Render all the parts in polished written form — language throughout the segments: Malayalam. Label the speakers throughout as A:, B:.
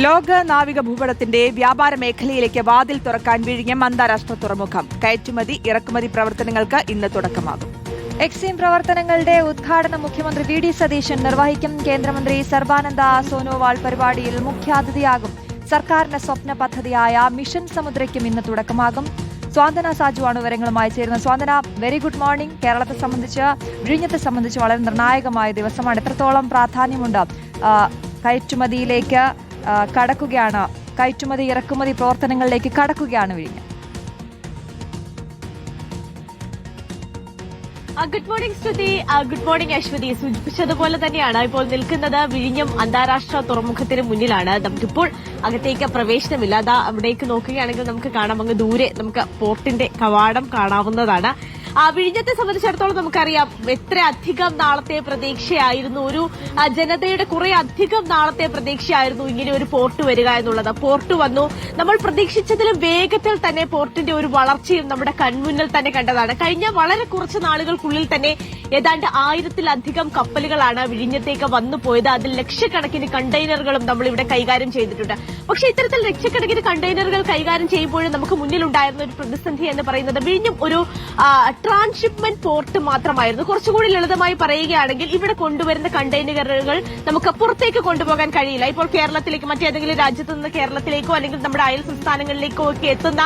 A: ലോക നാവിക ഭൂപടത്തിന്റെ വ്യാപാര മേഖലയിലേക്ക് വാതിൽ തുറക്കാൻ വിഴിഞ്ഞം അന്താരാഷ്ട്ര തുറമുഖം. കയറ്റുമതി ഇറക്കുമതി പ്രവർത്തനങ്ങൾക്ക് ഇന്ന് തുടക്കമാകും.
B: എക്സിം പ്രവർത്തനങ്ങളുടെ ഉദ്ഘാടനം മുഖ്യമന്ത്രി വി.ഡി. സതീശൻ നിർവഹിക്കും. കേന്ദ്രമന്ത്രി സർബാനന്ദ സോനോവാൾ പരിപാടിയിൽ മുഖ്യാതിഥിയാകും. സർക്കാരിന്റെ സ്വപ്ന പദ്ധതിയായ മിഷൻ സമുദ്രയ്ക്കും ഇന്ന് തുടക്കമാകും. സ്വാന്തന സാജുവാണ് വിവരങ്ങളുമായി ചേരുന്നത്. സ്വാന്തന, വെരി ഗുഡ് മോർണിംഗ്. കേരളത്തെ സംബന്ധിച്ച്, വിഴിഞ്ഞത്തെ സംബന്ധിച്ച് വളരെ നിർണായകമായ ദിവസമാണ്. എത്രത്തോളം പ്രാധാന്യമുണ്ട് കയറ്റുമതിയിലേക്ക് കടക്കുകയാണ്, കയറ്റുമതി ഇറക്കുമതി പ്രവർത്തനങ്ങളിലേക്ക് കടക്കുകയാണ് വിഴിഞ്ഞം?
C: Good morning Shruti. Good morning Aswathy. സൂചിപ്പിച്ചതുപോലെ തന്നെയാണ് ഇപ്പോൾ നിൽക്കുന്നത് വിഴിഞ്ഞം അന്താരാഷ്ട്ര തുറമുഖത്തിന് മുന്നിലാണ്. നമുക്കിപ്പോൾ അകത്തേക്ക് പ്രവേശനമില്ല. അതാ അവിടേക്ക് നോക്കുകയാണെങ്കിൽ നമുക്ക് കാണാം, അങ്ങ് ദൂരെ നമുക്ക് പോർട്ടിന്റെ കവാടം കാണാവുന്നതാണ്. വിഴിഞ്ഞത്തെ സംബന്ധിച്ചിടത്തോളം നമുക്കറിയാം എത്ര അധികം നാളത്തെ പ്രതീക്ഷയായിരുന്നു, ഒരു ജനതയുടെ കുറെ അധികം നാളത്തെ പ്രതീക്ഷയായിരുന്നു ഇങ്ങനെ ഒരു പോർട്ട് വരിക എന്നുള്ളത്. പോർട്ട് വന്നു. നമ്മൾ പ്രതീക്ഷിച്ചതിലും വേഗത്തിൽ തന്നെ പോർട്ടിന്റെ ഒരു വളർച്ചയും നമ്മുടെ കൺമുന്നിൽ തന്നെ കണ്ടതാണ്. കഴിഞ്ഞ വളരെ കുറച്ച് നാളുകൾക്കുള്ളിൽ തന്നെ ഏതാണ്ട് 1000-ലധികം കപ്പലുകളാണ് വിഴിഞ്ഞത്തേക്ക് വന്നുപോയത്. അതിൽ ലക്ഷക്കണക്കിന് കണ്ടെയ്നറുകളും നമ്മൾ ഇവിടെ കൈകാര്യം ചെയ്തിട്ടുണ്ട്. പക്ഷേ ഇത്തരത്തിൽ ലക്ഷക്കണക്കിന് കണ്ടെയ്നറുകൾ കൈകാര്യം ചെയ്യുമ്പോഴും നമുക്ക് മുന്നിലുണ്ടായിരുന്ന ഒരു പ്രതിസന്ധി എന്ന് പറയുന്നത് വിഴിഞ്ഞം ഒരു ട്രാൻസ്ഷിപ്മെന്റ് പോർട്ട് മാത്രമായിരുന്നു. കുറച്ചുകൂടി ലളിതമായി പറയുകയാണെങ്കിൽ ഇവിടെ കൊണ്ടുവരുന്ന കണ്ടെയ്നറുകൾ നമുക്ക് പുറത്തേക്ക് കൊണ്ടുപോകാൻ കഴിയില്ല. ഇപ്പോൾ കേരളത്തിലേക്ക്, മറ്റേതെങ്കിലും രാജ്യത്ത് നിന്ന് കേരളത്തിലേക്കോ അല്ലെങ്കിൽ നമ്മുടെ അയൽ സംസ്ഥാനങ്ങളിലേക്കോ ഒക്കെ എത്തുന്ന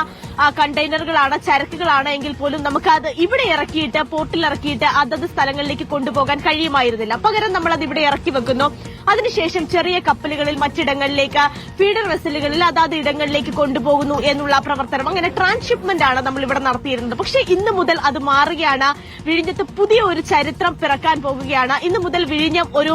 C: കണ്ടെയ്നറുകളാണ്, ചരക്കുകളാണ് എങ്കിൽ പോലും നമുക്കത് ഇവിടെ ഇറക്കിയിട്ട്, പോർട്ടിൽ ഇറക്കിയിട്ട് അതത് സ്ഥലങ്ങളിലേക്ക് കൊണ്ടുപോകാൻ കഴിയുമായിരുന്നില്ല. പകരം നമ്മൾ അത് ഇവിടെ ഇറക്കി വെക്കുന്നു. അതിനുശേഷം ചെറിയ കപ്പലുകളിൽ മറ്റിടങ്ങളിലേക്ക്, ഫീഡർ വെസലുകളിൽ അതാത് ഇടങ്ങളിലേക്ക് കൊണ്ടുപോകുന്നു എന്നുള്ള പ്രവർത്തനം. അങ്ങനെ ട്രാൻസ്ഷിപ്മെന്റ് ആണ് നമ്മൾ ഇവിടെ നടത്തിയിരുന്നത്. പക്ഷേ ഇന്ന് മുതൽ അത് മാറുകയാണ്. വിഴിഞ്ഞത്ത് പുതിയ ഒരു ചരിത്രം പിറക്കാൻ പോകുകയാണ്. ഇന്ന് മുതൽ വിഴിഞ്ഞം ഒരു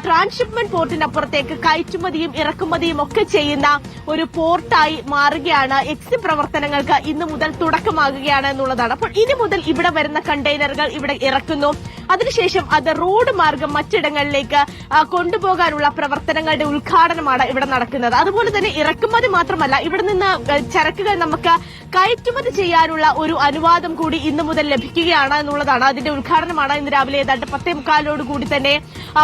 C: ട്രാൻസ്ഷിപ്മെന്റ് പോർട്ടിനപ്പുറത്തേക്ക് കയറ്റുമതിയും ഇറക്കുമതിയും ഒക്കെ ചെയ്യുന്ന ഒരു പോർട്ടായി മാറുകയാണ്. എക്സിം പ്രവർത്തനങ്ങൾക്ക് ഇന്ന് മുതൽ തുടക്കമാകുകയാണ് എന്നുള്ളതാണ്. അപ്പോൾ ഇനി മുതൽ ഇവിടെ വരുന്ന കണ്ടെയ്നറുകൾ ഇവിടെ ഇറക്കുന്നു. അതിനുശേഷം അത് റോഡ് മാർഗം മറ്റിടങ്ങളിലേക്ക് കൊണ്ടുപോകാനുള്ള പ്രവർത്തനങ്ങളുടെ ഉദ്ഘാടനമാണ് ഇവിടെ നടക്കുന്നത്. അതുപോലെ തന്നെ ഇറക്കുമതി മാത്രമല്ല, ഇവിടെ നിന്ന് ചരക്കുകൾ നമുക്ക് കയറ്റുമതി ചെയ്യാനുള്ള ഒരു അനുവാദം കൂടി ഇന്ന് മുതൽ ലഭിക്കുകയാണ് എന്നുള്ളതാണ്. അതിന്റെ ഉദ്ഘാടനമാണ് ഇന്ന് രാവിലെ ഏതാണ്ട് 10:45 തന്നെ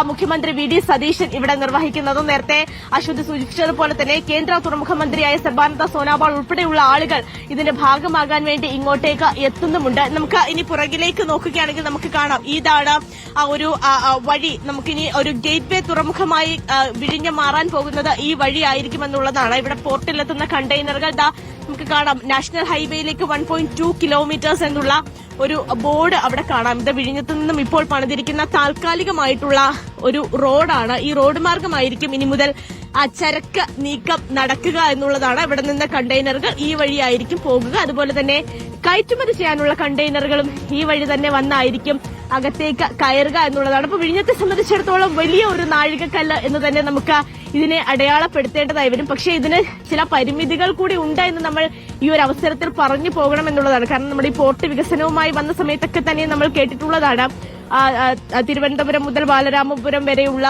C: മുഖ്യമന്ത്രി വി.ഡി. സതീശൻ ഇവിടെ നിർവഹിക്കുന്നത്. നേരത്തെ അശ്വതി സൂചിപ്പിച്ചതുപോലെ തന്നെ കേന്ദ്ര തുറമുഖ മന്ത്രിയായ സർബാനന്ദ സോനോവാൾ ഉൾപ്പെടെയുള്ള ആളുകൾ ഇതിന്റെ ഭാഗമാകാൻ വേണ്ടി ഇങ്ങോട്ടേക്ക് എത്തുന്നുമുണ്ട്. നമുക്ക് ഇനി പുറകിലേക്ക് നോക്കുകയാണെങ്കിൽ നമുക്ക് കാണാം, ഇതാണ് ഒരു വഴി. നമുക്കിനി ഒരു ഗേറ്റ് വേ തുറമുഖമായി വിഴിഞ്ഞം മാറാൻ പോകുന്നത് ഈ വഴിയായിരിക്കുമെന്നുള്ളതാണ്. ഇവിടെ പോർട്ടിലെത്തുന്ന കണ്ടെയ്നറുകൾ നമുക്ക് കാണാം. നാഷണൽ ഹൈവേയിലേക്ക് 1.2 കിലോമീറ്റേഴ്സ് എന്നുള്ള ഒരു ബോർഡ് അവിടെ കാണാം. ഇത് വിഴിഞ്ഞത്തു നിന്നും ഇപ്പോൾ പണിതിരിക്കുന്ന താൽക്കാലികമായിട്ടുള്ള ഒരു റോഡാണ്. ഈ റോഡ് മാർഗമായിരിക്കും ഇനി മുതൽ ചരക്ക് നീക്കം നടക്കുക എന്നുള്ളതാണ്. ഇവിടെ നിന്ന് കണ്ടെയ്നറുകൾ ഈ വഴിയായിരിക്കും പോകുക. അതുപോലെ തന്നെ കയറ്റുമതി ചെയ്യാനുള്ള കണ്ടെയ്നറുകളും ഈ വഴി തന്നെ വന്നായിരിക്കും അകത്തേക്ക് കയറുക എന്നുള്ളതാണ്. അപ്പൊ വിഴിഞ്ഞത്തെ സംബന്ധിച്ചിടത്തോളം വലിയ ഒരു നാഴികക്കല്ല് എന്ന് തന്നെ നമുക്ക് ഇതിനെ അടയാളപ്പെടുത്തേണ്ടതായി വരും. പക്ഷേ ഇതിന് ചില പരിമിതികൾ കൂടി ഉണ്ട് എന്ന് നമ്മൾ ഈ ഒരു അവസരത്തിൽ പറഞ്ഞു പോകണം എന്നുള്ളതാണ്. കാരണം നമ്മുടെ ഈ പോർട്ട് വികസനവുമായി വന്ന സമയത്തൊക്കെ തന്നെ നമ്മൾ കേട്ടിട്ടുള്ളതാണ്, തിരുവനന്തപുരം മുതൽ ബാലരാമപുരം വരെയുള്ള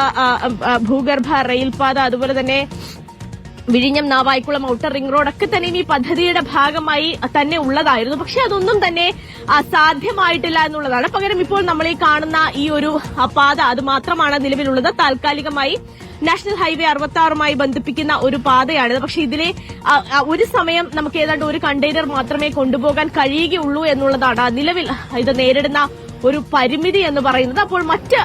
C: ഭൂഗർഭ റെയിൽപാത, അതുപോലെ തന്നെ വിഴിഞ്ഞം നാവായിക്കുളം ഔട്ടർ റിംഗ് റോഡൊക്കെ തന്നെ ഈ പദ്ധതിയുടെ ഭാഗമായി തന്നെ ഉള്ളതായിരുന്നു. പക്ഷെ അതൊന്നും തന്നെ സാധ്യമായിട്ടില്ല എന്നുള്ളതാണ്. പകരം ഇപ്പോൾ നമ്മൾ ഈ കാണുന്ന ഈ ഒരു പാത അത് മാത്രമാണ് നിലവിലുള്ളത്. താൽക്കാലികമായി നാഷണൽ ഹൈവേ 66മായി ബന്ധിപ്പിക്കുന്ന ഒരു പാതയാണിത്. പക്ഷെ ഇതിലെ ഒരു സമയം നമുക്ക് ഏതാണ്ട് ഒരു കണ്ടെയ്നർ മാത്രമേ കൊണ്ടുപോകാൻ കഴിയുകയുള്ളൂ എന്നുള്ളതാണ് നിലവിൽ ഇത് നേരിടുന്ന ഒരു പരിമിതി എന്ന് പറയുന്നത്. അപ്പോൾ മറ്റ്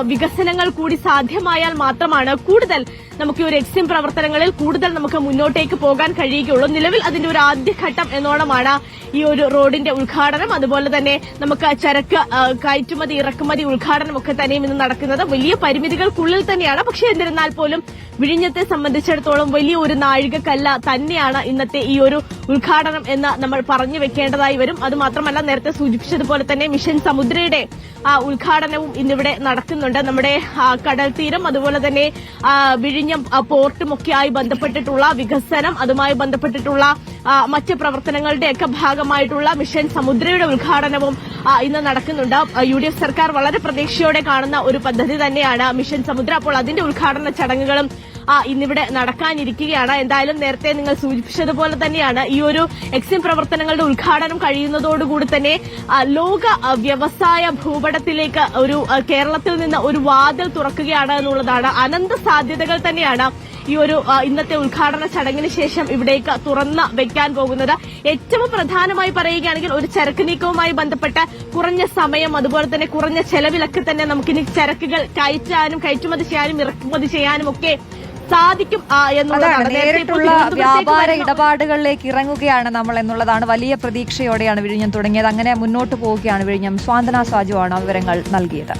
C: വികസനങ്ങൾ കൂടി സാധ്യമായാൽ മാത്രമാണ് കൂടുതൽ നമുക്ക് ഒരു എക്സിം പ്രവർത്തനങ്ങളിൽ കൂടുതൽ നമുക്ക് മുന്നോട്ടേക്ക് പോകാൻ കഴിയുകയുള്ളൂ. നിലവിൽ അതിന്റെ ഒരു ആദ്യഘട്ടം എന്നോണമാണ് ഈ ഒരു റോഡിന്റെ ഉദ്ഘാടനം. അതുപോലെ തന്നെ നമുക്ക് ചരക്ക് കയറ്റുമതി ഇറക്കുമതി ഉദ്ഘാടനമൊക്കെ തന്നെയും ഇന്ന് നടക്കുന്നത്. വലിയ പരിമിതികൾക്കുള്ളിൽ തന്നെയാണ്. പക്ഷേ എന്നിരുന്നാൽ പോലും വിഴിഞ്ഞത്തെ സംബന്ധിച്ചിടത്തോളം വലിയ ഒരു നാഴികക്കല്ല തന്നെയാണ് ഇന്നത്തെ ഈ ഒരു ഉദ്ഘാടനം എന്ന് നമ്മൾ പറഞ്ഞു വെക്കേണ്ടതായി വരും. അതുമാത്രമല്ല, നേരത്തെ സൂചിപ്പിച്ചതുപോലെ തന്നെ മിഷൻ സമുദ്രയുടെ ഉദ്ഘാടനവും ഇന്നിവിടെ നടക്കുന്നുണ്ട്. നമ്മുടെ കടൽ തീരം, അതുപോലെ തന്നെ വിഴിഞ്ഞം പോർട്ടുമൊക്കെയായി ബന്ധപ്പെട്ടിട്ടുള്ള വികസനം, അതുമായി ബന്ധപ്പെട്ടിട്ടുള്ള മറ്റ് പ്രവർത്തനങ്ങളുടെയൊക്കെ ഭാഗമായിട്ടുള്ള മിഷൻ സമുദ്രയുടെ ഉദ്ഘാടനവും ഇന്ന് നടക്കുന്നുണ്ട്. UDF സർക്കാർ വളരെ പ്രതീക്ഷയോടെ കാണുന്ന ഒരു പദ്ധതി തന്നെയാണ് മിഷൻ സമുദ്ര. അപ്പോൾ അതിന്റെ ഉദ്ഘാടന ചടങ്ങുകളും ഇന്നിവിടെ നടക്കാനിരിക്കുകയാണ്. എന്തായാലും നേരത്തെ നിങ്ങൾ സൂചിപ്പിച്ചതുപോലെ തന്നെയാണ് ഈ ഒരു എക്സിം പ്രവർത്തനങ്ങളുടെ ഉദ്ഘാടനം കഴിയുന്നതോടുകൂടി തന്നെ ലോക വ്യവസായ ഭൂപടത്തിലേക്ക് ഒരു കേരളത്തിൽ നിന്ന് ഒരു വാതിൽ തുറക്കുകയാണ് എന്നുള്ളതാണ്. അനന്ത സാധ്യതകൾ തന്നെയാണ് ഈ ഒരു ഇന്നത്തെ ഉദ്ഘാടന ചടങ്ങിന് ശേഷം ഇവിടേക്ക് തുറന്ന് വെക്കാൻ പോകുന്നത്. ഏറ്റവും പ്രധാനമായി പറയുകയാണെങ്കിൽ ഒരു ചരക്ക് നീക്കവുമായി ബന്ധപ്പെട്ട കുറഞ്ഞ സമയം, അതുപോലെ തന്നെ കുറഞ്ഞ ചെലവിലൊക്കെ തന്നെ നമുക്കിനി ചരക്കുകൾ കയറ്റാനും കയറ്റുമതി ചെയ്യാനും ഇറക്കുമതി ചെയ്യാനും ഒക്കെ സാധിക്കും എന്നുള്ളതാണ്.
B: നേരിട്ടുള്ള വ്യാപാര ഇടപാടുകളിലേക്ക് ഇറങ്ങുകയാണ് നമ്മൾ എന്നുള്ളതാണ്. വലിയ പ്രതീക്ഷയോടെയാണ് വിഴിഞ്ഞം തുടങ്ങിയത്. അങ്ങനെ മുന്നോട്ട് പോവുകയാണ് വിഴിഞ്ഞം. സ്വാന്തന സാജുവാണ് വിവരങ്ങൾ നൽകിയത്.